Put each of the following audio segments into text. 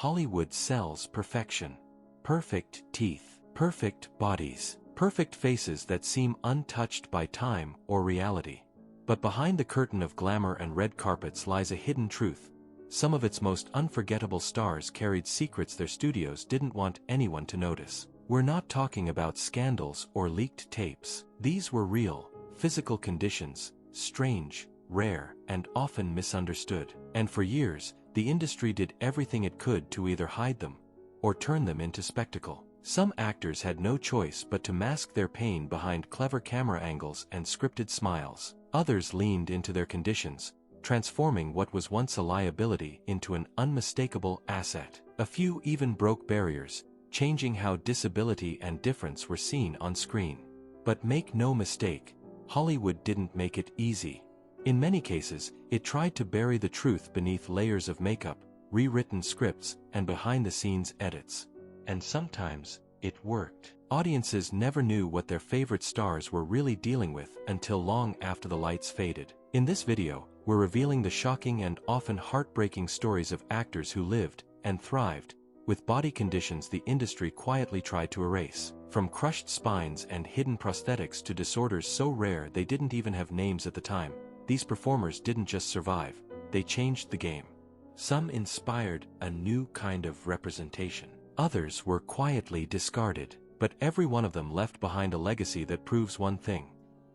Hollywood sells perfection. Perfect teeth, perfect bodies, perfect faces that seem untouched by time or reality. But behind the curtain of glamour and red carpets lies a hidden truth. Some of its most unforgettable stars carried secrets their studios didn't want anyone to notice. We're not talking about scandals or leaked tapes. These were real, physical conditions, strange, rare, and often misunderstood. And for years, the industry did everything it could to either hide them or turn them into spectacle. Some actors had no choice but to mask their pain behind clever camera angles and scripted smiles. Others leaned into their conditions, transforming what was once a liability into an unmistakable asset. A few even broke barriers, changing how disability and difference were seen on screen. But make no mistake, Hollywood didn't make it easy. In many cases, it tried to bury the truth beneath layers of makeup, rewritten scripts, and behind-the-scenes edits. And sometimes, it worked. Audiences never knew what their favorite stars were really dealing with until long after the lights faded. In this video, we're revealing the shocking and often heartbreaking stories of actors who lived and thrived with body conditions the industry quietly tried to erase. From crushed spines and hidden prosthetics to disorders so rare they didn't even have names at the time, these performers didn't just survive, they changed the game. Some inspired a new kind of representation. Others were quietly discarded, but every one of them left behind a legacy that proves one thing.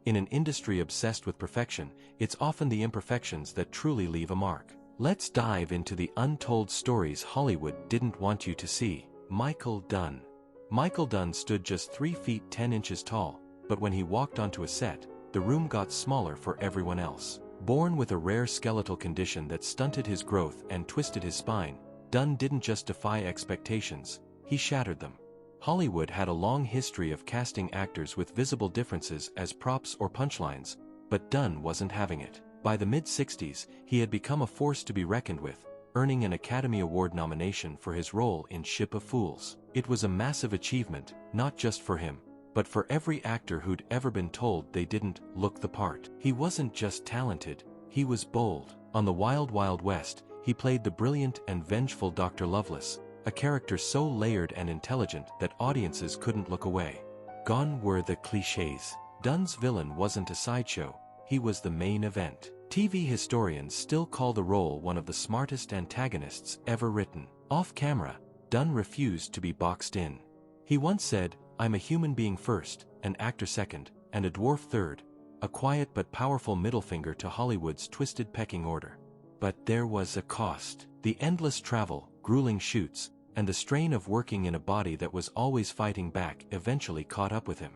In an industry obsessed with perfection, it's often the imperfections that truly leave a mark. Let's dive into the untold stories Hollywood didn't want you to see. Michael Dunn. Michael Dunn stood just 3 feet 10 inches tall, but when he walked onto a set, the room got smaller for everyone else. Born with a rare skeletal condition that stunted his growth and twisted his spine, Dunn didn't just defy expectations, he shattered them. Hollywood had a long history of casting actors with visible differences as props or punchlines, but Dunn wasn't having it. By the mid-60s, he had become a force to be reckoned with, earning an Academy Award nomination for his role in Ship of Fools. It was a massive achievement, not just for him, but for every actor who'd ever been told they didn't look the part. He wasn't just talented, he was bold. On The Wild Wild West, he played the brilliant and vengeful Dr. Lovelace, a character so layered and intelligent that audiences couldn't look away. Gone were the clichés. Dunn's villain wasn't a sideshow, he was the main event. TV historians still call the role one of the smartest antagonists ever written. Off-camera, Dunn refused to be boxed in. He once said, "I'm a human being first, an actor second, and a dwarf third," a quiet but powerful middle finger to Hollywood's twisted pecking order. But there was a cost. The endless travel, grueling shoots, and the strain of working in a body that was always fighting back eventually caught up with him.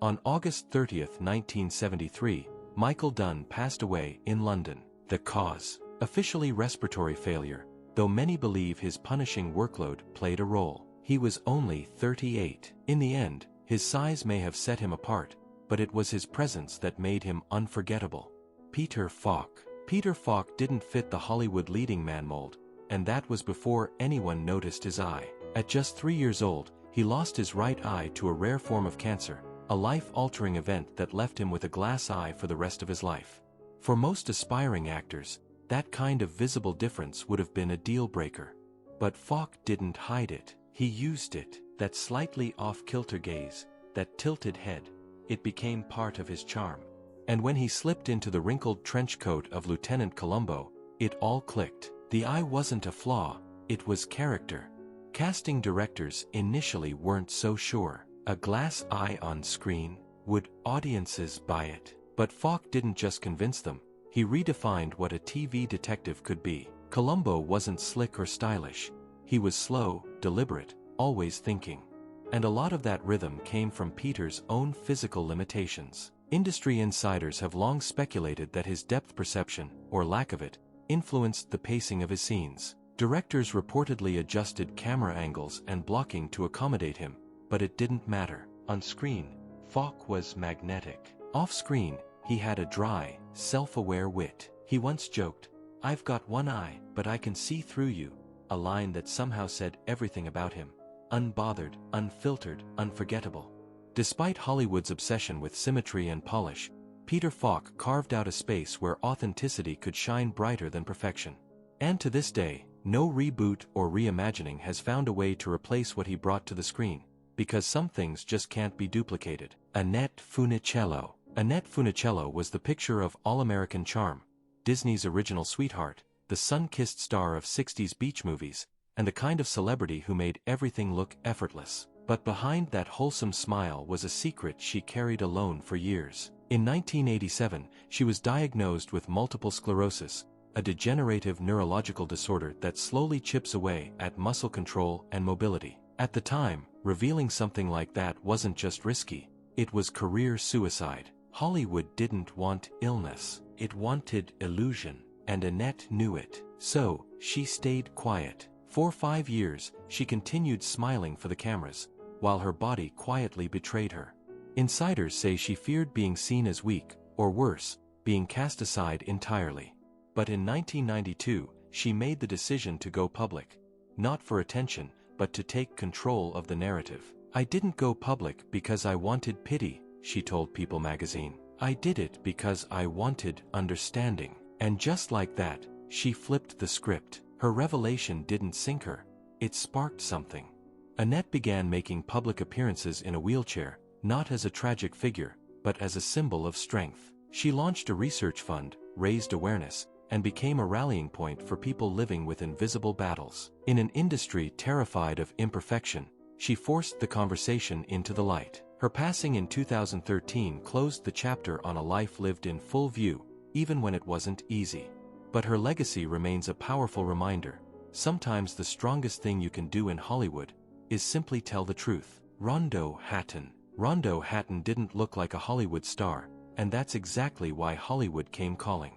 On August 30, 1973, Michael Dunn passed away in London. The cause? Officially respiratory failure, though many believe his punishing workload played a role. He was only 38. In the end, his size may have set him apart, but it was his presence that made him unforgettable. Peter Falk. Peter Falk didn't fit the Hollywood leading man mold, and that was before anyone noticed his eye. At just 3 years old, he lost his right eye to a rare form of cancer, a life-altering event that left him with a glass eye for the rest of his life. For most aspiring actors, that kind of visible difference would have been a deal-breaker. But Falk didn't hide it. He used it. That slightly off-kilter gaze, that tilted head, it became part of his charm. And when he slipped into the wrinkled trench coat of Lieutenant Columbo, it all clicked. The eye wasn't a flaw, it was character. Casting directors initially weren't so sure. A glass eye on screen? Would audiences buy it? But Falk didn't just convince them, he redefined what a TV detective could be. Columbo wasn't slick or stylish. He was slow, deliberate, always thinking. And a lot of that rhythm came from Peter's own physical limitations. Industry insiders have long speculated that his depth perception, or lack of it, influenced the pacing of his scenes. Directors reportedly adjusted camera angles and blocking to accommodate him, but it didn't matter. On screen, Falk was magnetic. Off-screen, he had a dry, self-aware wit. He once joked, "I've got one eye, but I can see through you," a line that somehow said everything about him. Unbothered, unfiltered, unforgettable. Despite Hollywood's obsession with symmetry and polish, Peter Falk carved out a space where authenticity could shine brighter than perfection. And to this day, No reboot or reimagining has found a way to replace what he brought to the screen, because some things just can't be duplicated. Annette Funicello. Annette Funicello was the picture of all-American charm, Disney's original sweetheart, the sun-kissed star of 60s beach movies, and the kind of celebrity who made everything look effortless. But behind that wholesome smile was a secret she carried alone for years. In 1987, she was diagnosed with multiple sclerosis, a degenerative neurological disorder that slowly chips away at muscle control and mobility. At the time, revealing something like that wasn't just risky, it was career suicide. Hollywood didn't want illness, it wanted illusion, and Annette knew it. So, she stayed quiet. For 5 years, she continued smiling for the cameras, while her body quietly betrayed her. Insiders say she feared being seen as weak, or worse, being cast aside entirely. But in 1992, she made the decision to go public. Not for attention, but to take control of the narrative. "I didn't go public because I wanted pity," she told People magazine. "I did it because I wanted understanding." And just like that, she flipped the script. Her revelation didn't sink her. It sparked something. Annette began making public appearances in a wheelchair, not as a tragic figure, but as a symbol of strength. She launched a research fund, raised awareness, and became a rallying point for people living with invisible battles. In an industry terrified of imperfection, she forced the conversation into the light. Her passing in 2013 closed the chapter on a life lived in full view, even when it wasn't easy. But her legacy remains a powerful reminder. Sometimes the strongest thing you can do in Hollywood is simply tell the truth. Rondo Hatton. Rondo Hatton didn't look like a Hollywood star, and that's exactly why Hollywood came calling.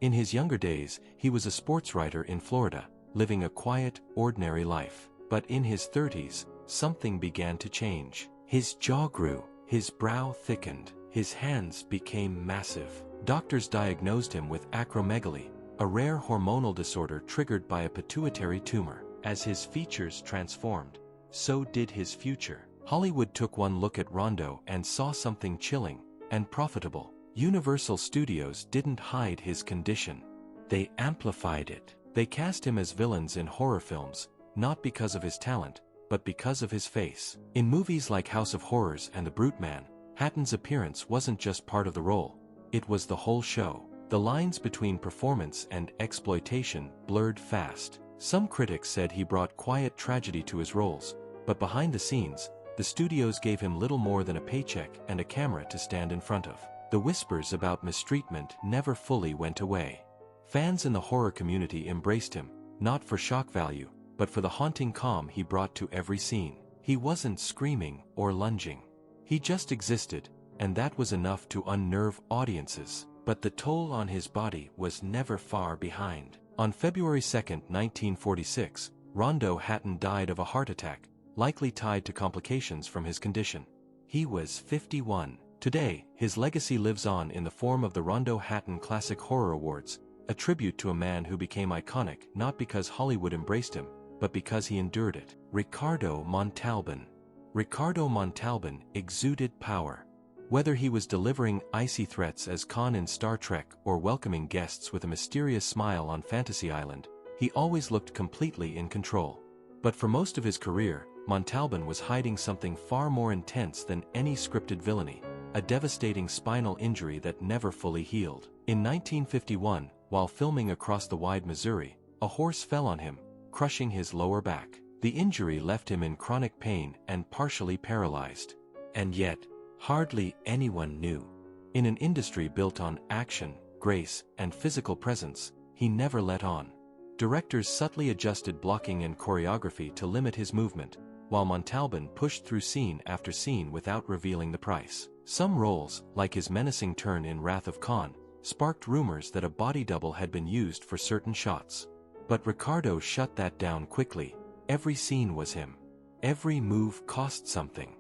In his younger days, he was a sports writer in Florida, living a quiet, ordinary life. But in his 30s, something began to change. His jaw grew, his brow thickened, his hands became massive. Doctors diagnosed him with acromegaly, a rare hormonal disorder triggered by a pituitary tumor. As his features transformed, so did his future. Hollywood took one look at Rondo and saw something chilling and profitable. Universal Studios didn't hide his condition. They amplified it. They cast him as villains in horror films, not because of his talent, but because of his face. In movies like House of Horrors and The Brute Man, Hatton's appearance wasn't just part of the role, it was the whole show. The lines between performance and exploitation blurred fast. Some critics said he brought quiet tragedy to his roles, but behind the scenes, the studios gave him little more than a paycheck and a camera to stand in front of. The whispers about mistreatment never fully went away. Fans in the horror community embraced him, not for shock value, but for the haunting calm he brought to every scene. He wasn't screaming or lunging. He just existed, and that was enough to unnerve audiences. But the toll on his body was never far behind. On February 2, 1946, Rondo Hatton died of a heart attack, likely tied to complications from his condition. He was 51. Today, his legacy lives on in the form of the Rondo Hatton Classic Horror Awards, a tribute to a man who became iconic not because Hollywood embraced him, but because he endured it. Ricardo Montalbán. Ricardo Montalbán exuded power. Whether he was delivering icy threats as Khan in Star Trek or welcoming guests with a mysterious smile on Fantasy Island, he always looked completely in control. But for most of his career, Montalbán was hiding something far more intense than any scripted villainy, a devastating spinal injury that never fully healed. In 1951, while filming Across the Wide Missouri, a horse fell on him, crushing his lower back. The injury left him in chronic pain and partially paralyzed. And yet, hardly anyone knew. In an industry built on action, grace, and physical presence, he never let on. Directors subtly adjusted blocking and choreography to limit his movement, while Montalbán pushed through scene after scene without revealing the price. Some roles, like his menacing turn in Wrath of Khan, sparked rumors that a body double had been used for certain shots. But Ricardo shut that down quickly. Every scene was him. Every move cost something.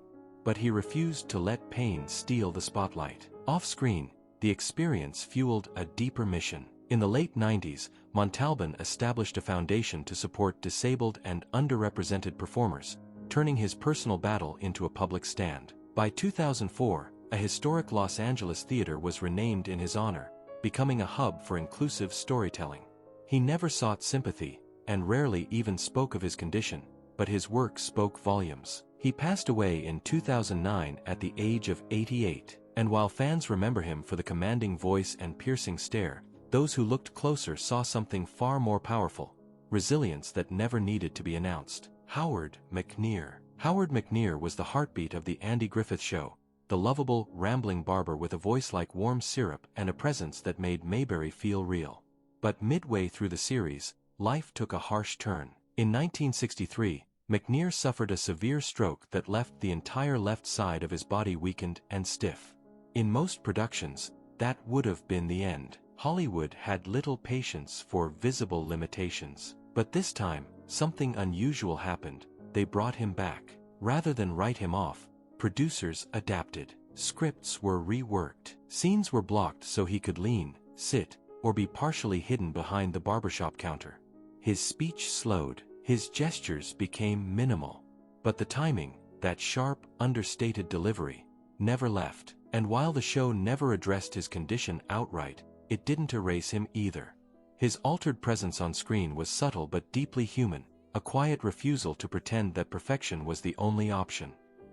But he refused to let pain steal the spotlight. Off-screen, the experience fueled a deeper mission. In the late 90s, Montalbán established a foundation to support disabled and underrepresented performers, turning his personal battle into a public stand. By 2004, a historic Los Angeles theater was renamed in his honor, becoming a hub for inclusive storytelling. He never sought sympathy, and rarely even spoke of his condition, but his work spoke volumes. He passed away in 2009 at the age of 88, and while fans remember him for the commanding voice and piercing stare, those who looked closer saw something far more powerful: resilience that never needed to be announced. Howard McNear. Howard McNear was the heartbeat of the Andy Griffith Show, the lovable, rambling barber with a voice like warm syrup and a presence that made Mayberry feel real. But midway through the series, life took a harsh turn. In 1963, McNear suffered a severe stroke that left the entire left side of his body weakened and stiff. In most productions, that would have been the end. Hollywood had little patience for visible limitations. But this time, something unusual happened. They brought him back. Rather than write him off, producers adapted. Scripts were reworked. Scenes were blocked so he could lean, sit, or be partially hidden behind the barbershop counter. His speech slowed. His gestures became minimal. But the timing, that sharp, understated delivery, never left. And while the show never addressed his condition outright, it didn't erase him either. His altered presence on screen was subtle but deeply human, a quiet refusal to pretend that perfection was the only option.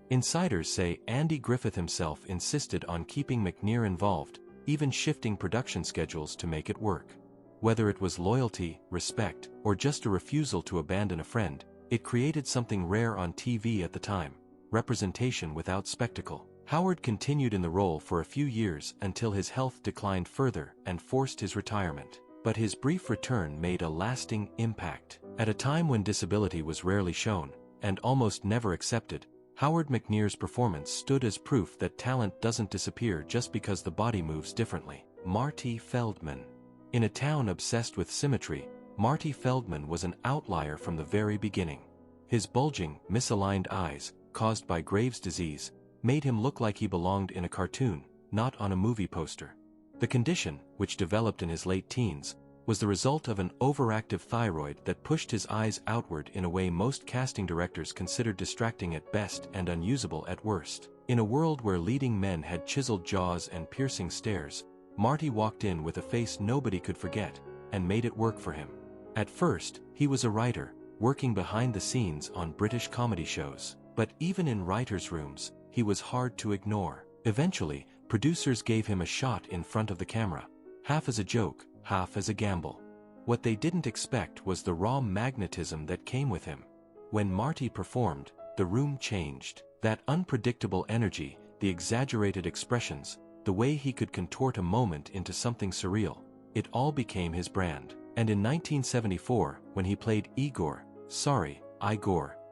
Insiders say Andy Griffith himself insisted on keeping McNear involved, even shifting production schedules to make it work. Whether it was loyalty, respect, or just a refusal to abandon a friend, it created something rare on TV at the time: representation without spectacle. Howard continued in the role for a few years until his health declined further and forced his retirement. But his brief return made a lasting impact. At a time when disability was rarely shown, and almost never accepted, Howard McNear's performance stood as proof that talent doesn't disappear just because the body moves differently. Marty Feldman. In a town obsessed with symmetry, Marty Feldman was an outlier from the very beginning. His bulging, misaligned eyes, caused by Graves' disease, made him look like he belonged in a cartoon, not on a movie poster. The condition, which developed in his late teens, was the result of an overactive thyroid that pushed his eyes outward in a way most casting directors considered distracting at best and unusable at worst. In a world where leading men had chiseled jaws and piercing stares, Marty walked in with a face nobody could forget, and made it work for him. At first, he was a writer, working behind the scenes on British comedy shows. But even in writers' rooms, he was hard to ignore. Eventually, producers gave him a shot in front of the camera, half as a joke, half as a gamble. What they didn't expect was the raw magnetism that came with him. When Marty performed, the room changed. That unpredictable energy, the exaggerated expressions, the way he could contort a moment into something surreal, it all became his brand. And in 1974, when he played Igor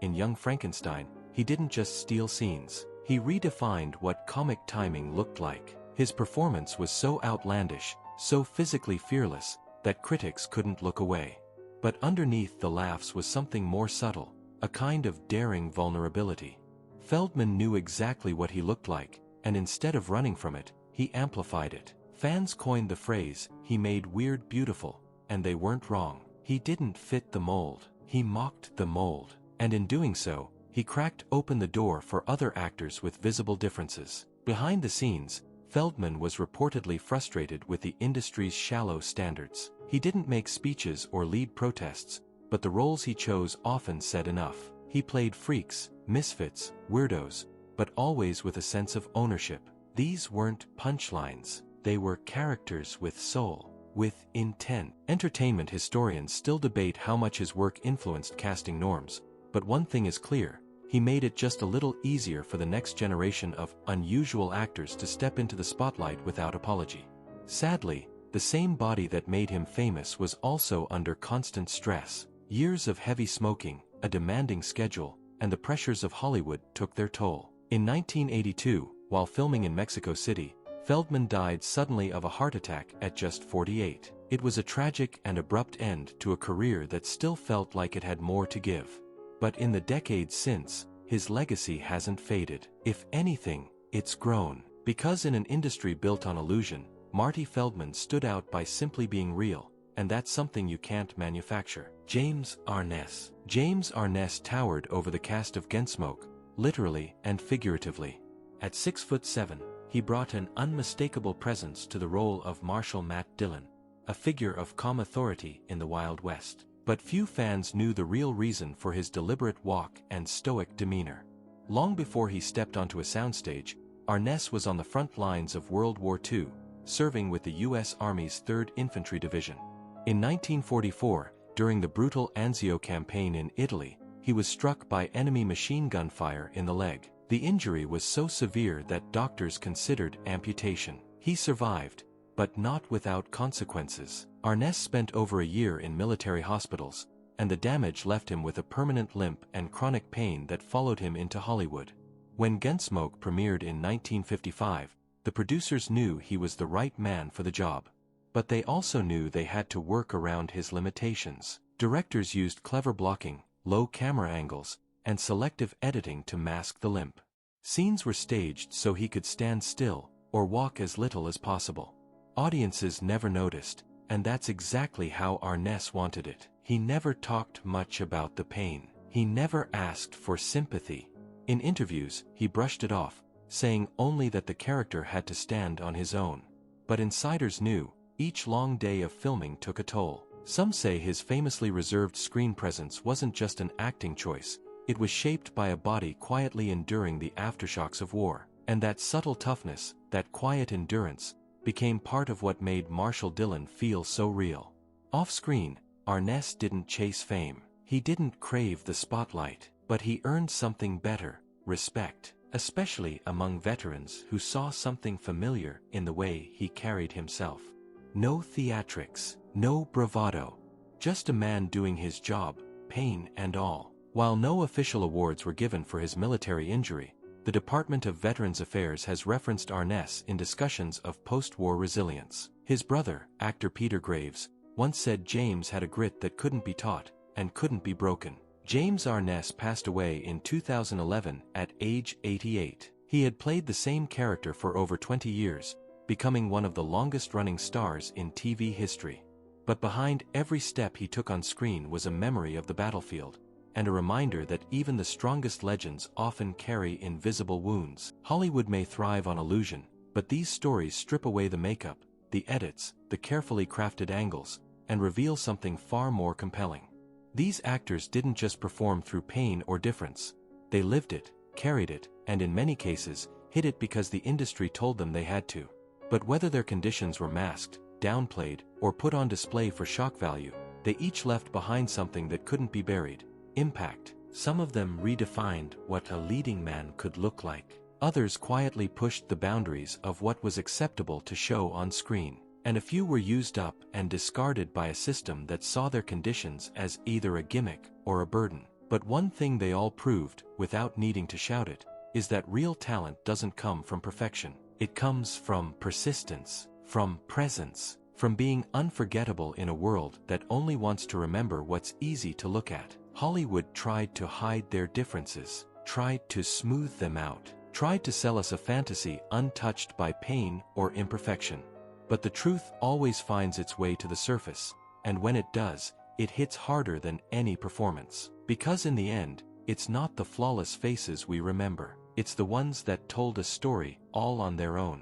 in Young Frankenstein, he didn't just steal scenes. He redefined what comic timing looked like. His performance was so outlandish, so physically fearless, that critics couldn't look away. But underneath the laughs was something more subtle, a kind of daring vulnerability. Feldman knew exactly what he looked like, and instead of running from it, he amplified it. Fans coined the phrase, "He made weird beautiful," and they weren't wrong. He didn't fit the mold. He mocked the mold. And in doing so, he cracked open the door for other actors with visible differences. Behind the scenes, Feldman was reportedly frustrated with the industry's shallow standards. He didn't make speeches or lead protests, but the roles he chose often said enough. He played freaks, misfits, weirdos, but always with a sense of ownership. These weren't punchlines. They were characters with soul, with intent. Entertainment historians still debate how much his work influenced casting norms, but one thing is clear: he made it just a little easier for the next generation of unusual actors to step into the spotlight without apology. Sadly, the same body that made him famous was also under constant stress. Years of heavy smoking, a demanding schedule, and the pressures of Hollywood took their toll. In 1982, while filming in Mexico City, Feldman died suddenly of a heart attack at just 48. It was a tragic and abrupt end to a career that still felt like it had more to give. But in the decades since, his legacy hasn't faded. If anything, it's grown. Because in an industry built on illusion, Marty Feldman stood out by simply being real, and that's something you can't manufacture. James Arness. James Arness towered over the cast of Gunsmoke, literally and figuratively. At 6'7", he brought an unmistakable presence to the role of Marshal Matt Dillon, a figure of calm authority in the Wild West. But few fans knew the real reason for his deliberate walk and stoic demeanor. Long before he stepped onto a soundstage, Arness was on the front lines of World War II, serving with the U.S. Army's 3rd Infantry Division. In 1944, during the brutal Anzio campaign in Italy, he was struck by enemy machine gun fire in the leg. The injury was so severe that doctors considered amputation. He survived, but not without consequences. Arness spent over a year in military hospitals, and the damage left him with a permanent limp and chronic pain that followed him into Hollywood. When Gunsmoke premiered in 1955, the producers knew he was the right man for the job. But they also knew they had to work around his limitations. Directors used clever blocking, low camera angles, and selective editing to mask the limp. Scenes were staged so he could stand still, or walk as little as possible. Audiences never noticed, and that's exactly how Arness wanted it. He never talked much about the pain. He never asked for sympathy. In interviews, he brushed it off, saying only that the character had to stand on his own. But insiders knew, each long day of filming took a toll. Some say his famously reserved screen presence wasn't just an acting choice, it was shaped by a body quietly enduring the aftershocks of war. And that subtle toughness, that quiet endurance, became part of what made Marshall Dillon feel so real. Off-screen, Arness didn't chase fame. He didn't crave the spotlight, but he earned something better: respect, especially among veterans who saw something familiar in the way he carried himself. No theatrics, no bravado, just a man doing his job, pain and all. While no official awards were given for his military injury, the Department of Veterans Affairs has referenced Arness in discussions of post-war resilience. His brother, actor Peter Graves, once said James had a grit that couldn't be taught and couldn't be broken. James Arness passed away in 2011 at age 88. He had played the same character for over 20 years, becoming one of the longest-running stars in TV history. But behind every step he took on screen was a memory of the battlefield, and a reminder that even the strongest legends often carry invisible wounds. Hollywood may thrive on illusion, but these stories strip away the makeup, the edits, the carefully crafted angles, and reveal something far more compelling. These actors didn't just perform through pain or difference. They lived it, carried it, and in many cases, hid it because the industry told them they had to. But whether their conditions were masked, downplayed, or put on display for shock value, they each left behind something that couldn't be buried: impact. Some of them redefined what a leading man could look like. Others quietly pushed the boundaries of what was acceptable to show on screen. And a few were used up and discarded by a system that saw their conditions as either a gimmick or a burden. But one thing they all proved, without needing to shout it, is that real talent doesn't come from perfection. It comes from persistence, from presence, from being unforgettable in a world that only wants to remember what's easy to look at. Hollywood tried to hide their differences, tried to smooth them out, tried to sell us a fantasy untouched by pain or imperfection. But the truth always finds its way to the surface, and when it does, it hits harder than any performance. Because in the end, it's not the flawless faces we remember, it's the ones that told a story all on their own.